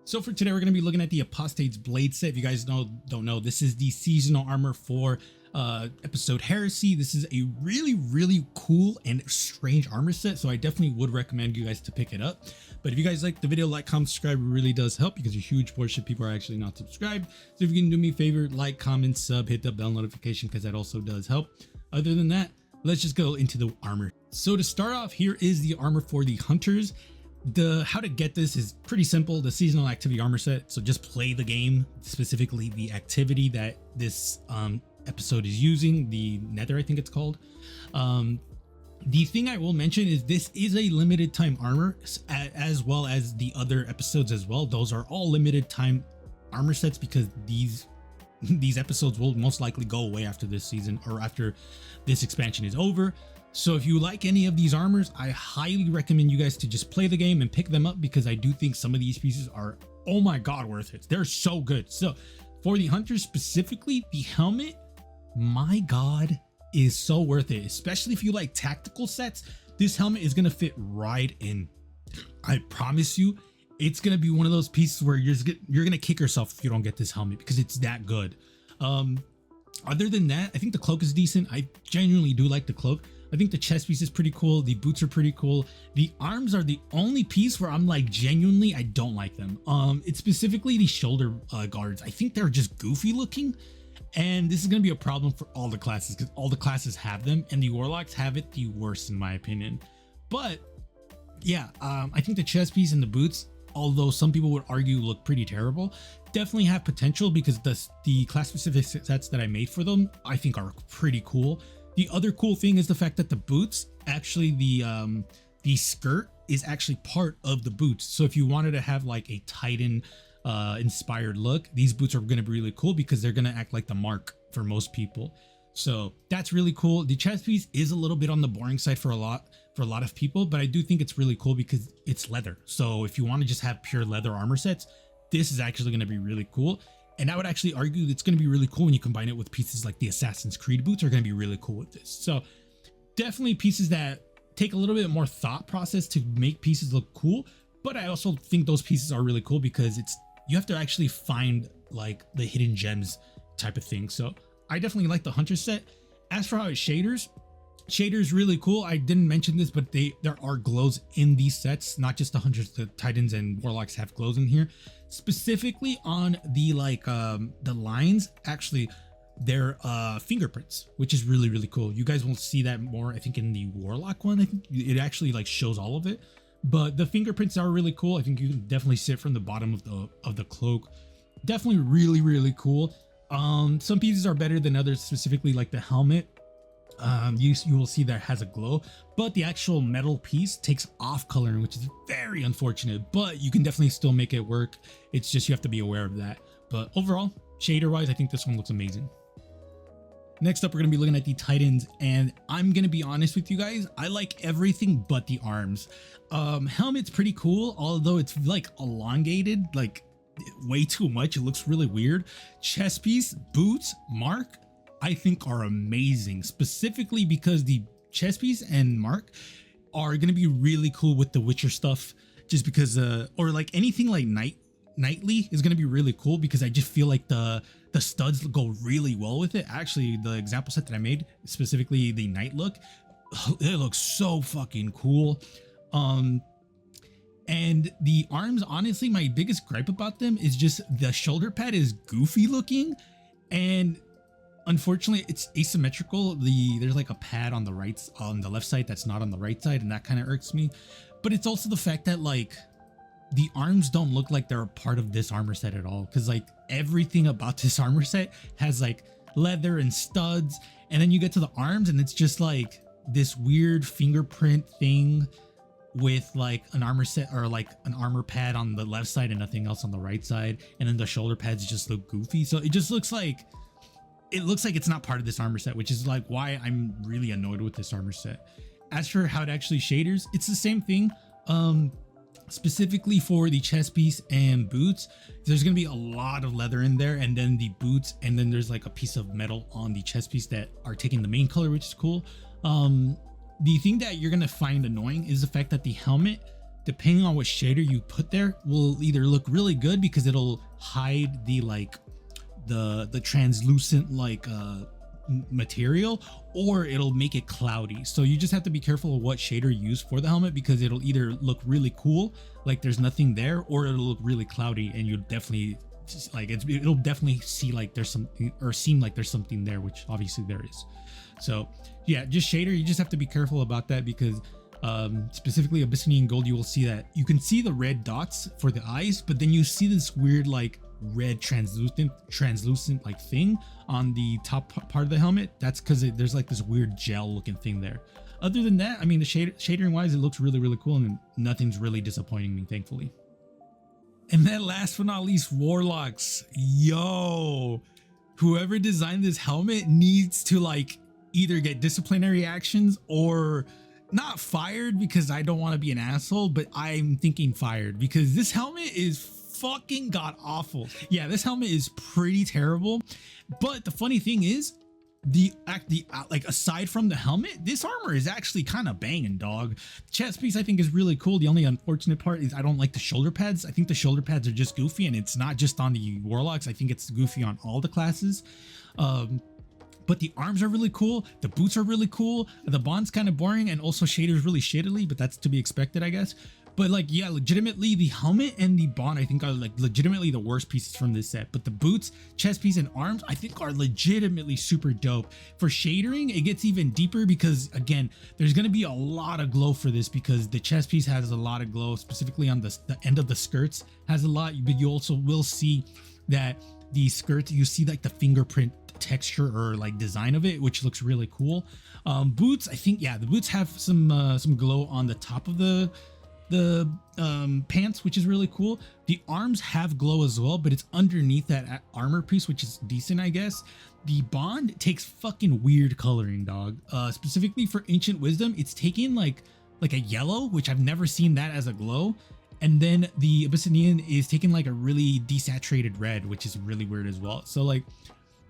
So for today, we're going to be looking at the Apostates blade set. If you guys don't know, this is the seasonal armor for episode Heresy. This is a really cool and strange armor set, so I definitely would recommend you guys to pick it up. But if you guys like the video, like, comment, subscribe. It really does help because a huge portion of people are actually not subscribed. So if you can do me a favor, like, comment, sub, hit the bell notification because that also does help. Other than that, let's just go into the armor. So to start off, here is the armor for the hunters. How to get this is pretty simple. The seasonal activity armor set, so just play the game, specifically the activity that this episode is using, the nether I think it's called. The thing I will mention is this is a limited time armor, as well as the other episodes as well. Those are all limited time armor sets because these episodes will most likely go away after this season or after this expansion is over. So if you like any of these armors, I highly recommend you guys to just play the game and pick them up because I do think some of these pieces are, oh my god, worth it. They're so good. So for the hunters specifically, the helmet, my god, is so worth it, especially if you like tactical sets. This helmet is going to fit right in. I promise you, it's going to be one of those pieces where you're going to kick yourself if you don't get this helmet because it's that good. Other than that, I think the cloak is decent. I genuinely do like the cloak. I think the chest piece is pretty cool. The boots are pretty cool. The arms are the only piece where I'm like, genuinely, I don't like them. It's specifically the shoulder guards. I think they're just goofy looking. And this is going to be a problem for all the classes because all the classes have them and the Warlocks have it the worst in my opinion. But yeah, I think the chest piece and the boots, although some people would argue look pretty terrible, definitely have potential because the class specific sets that I made for them, I think are pretty cool. The other cool thing is the fact that the boots, actually the skirt is actually part of the boots. So if you wanted to have like a Titan inspired look, these boots are going to be really cool because they're going to act like the mark for most people. So that's really cool. The chest piece is a little bit on the boring side for a lot of people, but I do think it's really cool because it's leather. So if you want to just have pure leather armor sets, this is actually going to be really cool. And I would actually argue it's going to be really cool when you combine it with pieces like the Assassin's Creed boots are going to be really cool with this. So definitely pieces that take a little bit more thought process to make pieces look cool. But I also think those pieces are really cool because you have to actually find like the hidden gems type of thing. So I definitely like the hunter set. As for how it shaders really cool. I didn't mention this, but there are glows in these sets, not just the hunters, the Titans and Warlocks have glows in here. Specifically on the the lines, actually they're fingerprints, which is really cool. You guys will see that more, I think, in the Warlock one. I think it actually like shows all of it, but the fingerprints are really cool. I think you can definitely see it from the bottom of the cloak. Definitely really cool. Some pieces are better than others, specifically like the helmet. You will see that it has a glow, but the actual metal piece takes off coloring, which is very unfortunate, but you can definitely still make it work. It's just you have to be aware of that. But overall, shader wise, I think this one looks amazing. Next up, we're going to be looking at the Titans, and I'm going to be honest with you guys, I like everything but the arms. Helmet's pretty cool, although it's like elongated, like way too much. It looks really weird. Chest piece, boots, mark, I think are amazing, specifically because the chest piece and mark are going to be really cool with the Witcher stuff, just because or like anything like nightly is going to be really cool because I just feel like the studs go really well with it. Actually, the example set that I made, specifically the night look, it looks so fucking cool. And the arms, honestly, my biggest gripe about them is just the shoulder pad is goofy looking, and unfortunately it's asymmetrical. There's like a pad on the left side that's not on the right side, and that kind of irks me. But it's also the fact that like the arms don't look like they're a part of this armor set at all, because like everything about this armor set has like leather and studs, and then you get to the arms and it's just like this weird fingerprint thing with like an armor set or like an armor pad on the left side and nothing else on the right side, and then the shoulder pads just look goofy. So it just looks like it's not part of this armor set, which is like why I'm really annoyed with this armor set. As for how it actually shaders, it's the same thing. Specifically for the chest piece and boots, there's going to be a lot of leather in there, and then the boots, and then there's like a piece of metal on the chest piece that are taking the main color, which is cool. The thing that you're going to find annoying is the fact that the helmet depending on what shader you put there, will either look really good because it'll hide the like the translucent like material, or it'll make it cloudy. So you just have to be careful of what shader you use for the helmet, because it'll either look really cool like there's nothing there, or it'll look really cloudy and you'll definitely like it'll definitely see like there's something, or seem like there's something there, which obviously there is. So yeah, just shader, you just have to be careful about that, because specifically Abyssinian Gold, you will see that you can see the red dots for the eyes, but then you see this weird like red translucent like thing on the top part of the helmet. That's because there's like this weird gel looking thing there. Other than that, I mean, the shadering wise, it looks really cool, and nothing's really disappointing me, thankfully. And then last but not least, Warlocks. Yo, whoever designed this helmet needs to like either get disciplinary actions, or not fired, because I don't want to be an asshole, but I'm thinking fired, because this helmet is fucking god awful. Yeah, this helmet is pretty terrible. But the funny thing is, like aside from the helmet, this armor is actually kind of banging, dog. Chest piece I think is really cool. The only unfortunate part is I don't like the shoulder pads. I think the shoulder pads are just goofy, and it's not just on the Warlocks. I think it's goofy on all the classes. But the arms are really cool. The boots are really cool. The bond's kind of boring, and also shader's really shittily, but that's to be expected, I guess. But like, yeah, legitimately the helmet and the bond I think are like legitimately the worst pieces from this set. But the boots, chest piece, and arms I think are legitimately super dope. For shadering, it gets even deeper, because again, there's going to be a lot of glow for this, because the chest piece has a lot of glow, specifically on the end of the skirts has a lot. But you also will see that the skirts, you see like the fingerprint texture or like design of it, which looks really cool. Boots, I think, yeah, the boots have some glow on the top of the pants, which is really cool. The arms have glow as well, but it's underneath that armor piece, which is decent, I guess. The bond takes fucking weird coloring, dog. Specifically for Ancient Wisdom, it's taking like a yellow, which I've never seen that as a glow. And then the Abyssinian is taking like a really desaturated red, which is really weird as well. So like,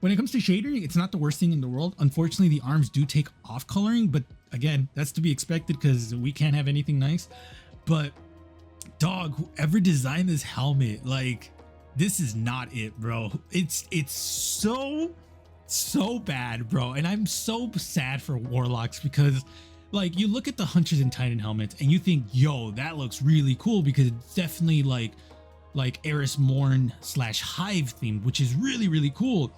when it comes to shadering, it's not the worst thing in the world. Unfortunately, the arms do take off coloring, but again, that's to be expected because we can't have anything nice. But dog, whoever designed this helmet, like, this is not it, bro. It's so bad, bro. And I'm so sad for Warlocks, because like, you look at the Hunters and Titan helmets and you think, yo, that looks really cool, because it's definitely like Eris Mourn / hive themed, which is really cool.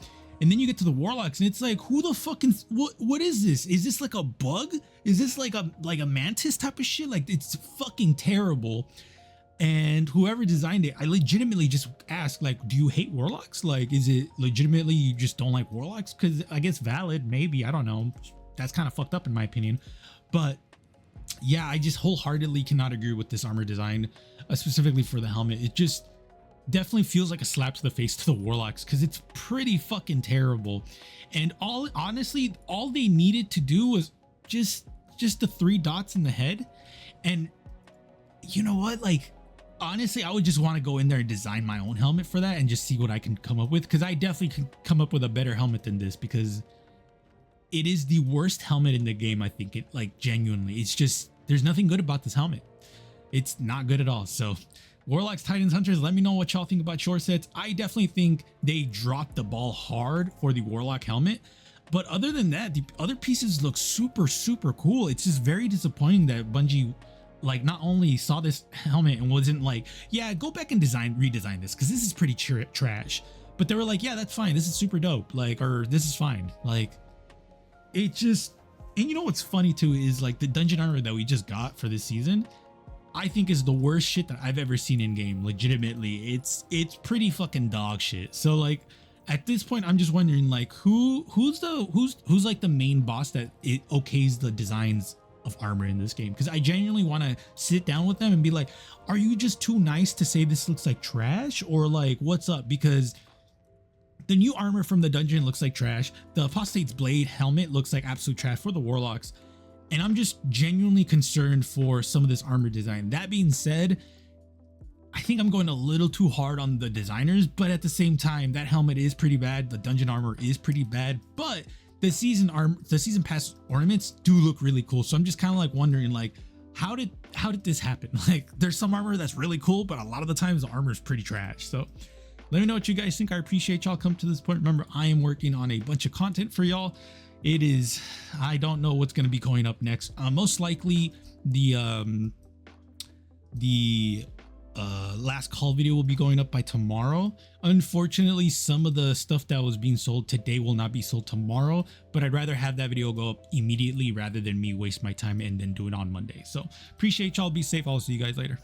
And then you get to the Warlocks and it's like, who the fucking, what is this? Is this like a bug? Is this like a mantis type of shit? Like, it's fucking terrible. And whoever designed it, I legitimately just asked, like, do you hate Warlocks? Like, is it legitimately you just don't like Warlocks? Because I guess valid, maybe, I don't know. That's kind of fucked up in my opinion. But yeah, I just wholeheartedly cannot agree with this armor design, specifically for the helmet. It just definitely feels like a slap to the face to the Warlocks, because it's pretty fucking terrible. And honestly, all they needed to do was just the 3 dots in the head. And you know what, like, honestly, I would just want to go in there and design my own helmet for that and just see what I can come up with, because I definitely can come up with a better helmet than this, because it is the worst helmet in the game. I think it, like, genuinely, it's just, there's nothing good about this helmet. It's not good at all. So Warlocks, Titans, Hunters, let me know what y'all think about short sets. I definitely think they dropped the ball hard for the Warlock helmet. But other than that, the other pieces look super cool. It's just very disappointing that Bungie, like, not only saw this helmet and wasn't like, yeah, go back and redesign this, because this is pretty trash. But they were like, yeah, that's fine. This is super dope. Like, or this is fine. Like, it just, and you know what's funny too is, like, the dungeon armor that we just got for this season, I think is the worst shit that I've ever seen in game. Legitimately, it's pretty fucking dog shit. So like, at this point, I'm just wondering, like, who's like the main boss that it okays the designs of armor in this game? Because I genuinely want to sit down with them and be like, are you just too nice to say this looks like trash, or like, what's up? Because the new armor from the dungeon looks like trash. The Apostates blade helmet looks like absolute trash for the Warlocks. And I'm just genuinely concerned for some of this armor design. That being said, I think I'm going a little too hard on the designers, but at the same time, that helmet is pretty bad. The dungeon armor is pretty bad, but the season pass ornaments do look really cool. So I'm just kind of like wondering, like, how how did this happen? Like, there's some armor that's really cool, but a lot of the times the armor is pretty trash. So let me know what you guys think. I appreciate y'all come to this point. Remember, I am working on a bunch of content for y'all. It is, I don't know what's going to be going up next. Most likely the last call video will be going up by tomorrow. Unfortunately, some of the stuff that was being sold today will not be sold tomorrow, but I'd rather have that video go up immediately rather than me waste my time and then do it on Monday. So appreciate y'all. Be safe. I'll see you guys later.